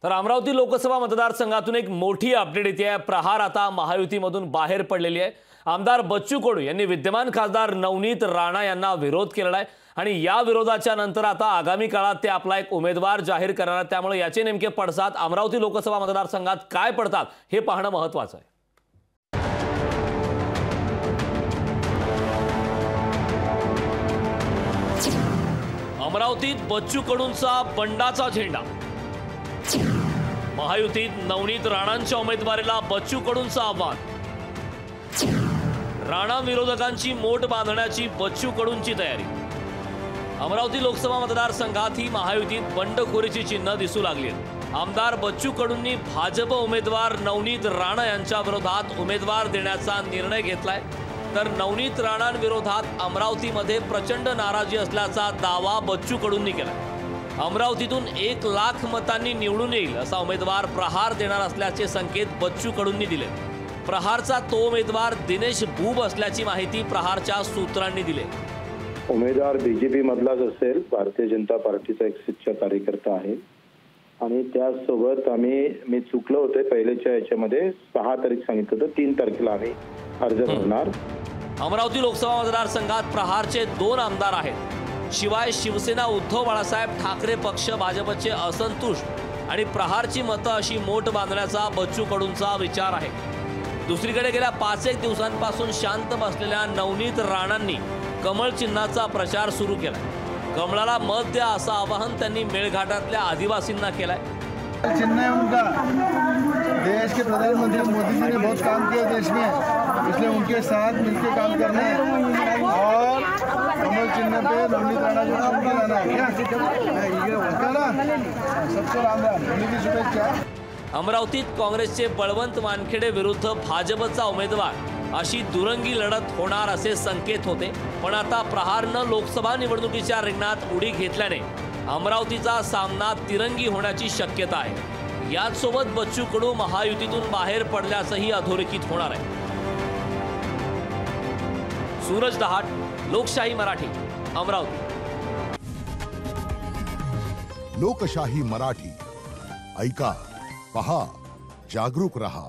तर अमरावती लोकसभा मतदारसंघातून एक मोठी अपडेट येते आहे। प्रहार आता महायुतीमधून बाहेर पडलेली आहे। आमदार बच्चू कडू यांनी विद्यमान खासदार नवनीत राणा यांना विरोध केलेला आहे आणि या विरोधाच्या नंतर आता आगामी काळात ते आपला एक उमेदवार जाहीर करणार आहेत। त्यामुळे याचे नेमके पडसाद अमरावती लोकसभा मतदारसंघात काय पडतात हे पाहणं महत्त्वाचं आहे। अमरावतीत बच्चू कडूंचा बंडाचा झेंडा। महायुतीत नवनीत राणांच्या उमेदवारीला बच्चू कडूंचं आव्हान। राणा विरोधकांची मोट बांधण्याची बच्चू कडूंची तयारी। अमरावती लोकसभा मतदारसंघात ही महायुतीत बंडखोरीची चिन्ह दिसू लागली आहेत। आमदार बच्चू कडूंनी भाजप उमेदवार नवनीत राणा यांच्या विरोधात उमेदवार देण्याचा निर्णय घेतलाय। तर नवनीत राणांविरोधात अमरावतीमध्ये प्रचंड नाराजी असल्याचा दावा बच्चू कडूंनी केलाय। अमरावतीतून 1 लाख मतांनी निवडून येईल असा उमेदवार प्रहार देणार असल्याचे संकेत बच्चू कडूंनी दिले। प्रहारचा तो उमेदवार दिनेश बूब असल्याची माहिती प्रहारच्या सूत्रांनी दिली। उमेदवार बीजेपी मधलाच असेल, भारतीय जनता पार्टीचा एक सच्चा कार्यकर्ता आहे आणि त्यासोबत मी चुकलो होते पहिलेच्या याच्यामध्ये 6 तारीख सांगितलं होतं, 3 तारखेला आम्ही अर्ज भरणार। अमरावती लोकसभा मतदारसंघात प्रहारचे 2 आमदार आहेत। शिवाय शिवसेना उद्धव बाळासाहेब ठाकरे पक्ष भाजपचे असंतुष्ट आणि प्रहारची मतं अशी मोठ बांधण्याचा बच्चू कडूंचा विचार आहे। दुसरीकडे गेल्या 5-1 दिवसांपासून शांत बसलेल्या नवनीत राणांनी कमळ चिन्हाचा प्रचार सुरू केलाय। कमळाला मत द्या असं आवाहन त्यांनी मेळघाटातल्या आदिवासींना केलंय। चिन्ह है उनका। देश के प्रधानमंत्री मोदी जी ने बहुत काम किया देश में, इसलिए उनके साथ मिलकर काम करना है और कमल चिन्ह पे नवनीत राणा को नाम बनाना है। सबसे राम राम, होली की शुभेच्छा। अमरावतीत काँग्रेसचे बळवंत वानखेडे विरुद्ध भाजपचा उमेदवार अशी दुरंगी लढत होणार असे संकेत होते, पण आता प्रहारनं लोकसभा निवडणुकीच्या रिंगणात उडी घेतल्याने अमरावतीचा सामना तिरंगी होण्याची शक्यता आहे। याचसोबत बच्चू कडू महायुतीतून बाहेर पडल्याचंही अधोरेखित होणार आहे। सूरज दहाट, लोकशाही मराठी, अमरावती। लोकशाही मराठी ऐका, पहा, जागरूक रहा।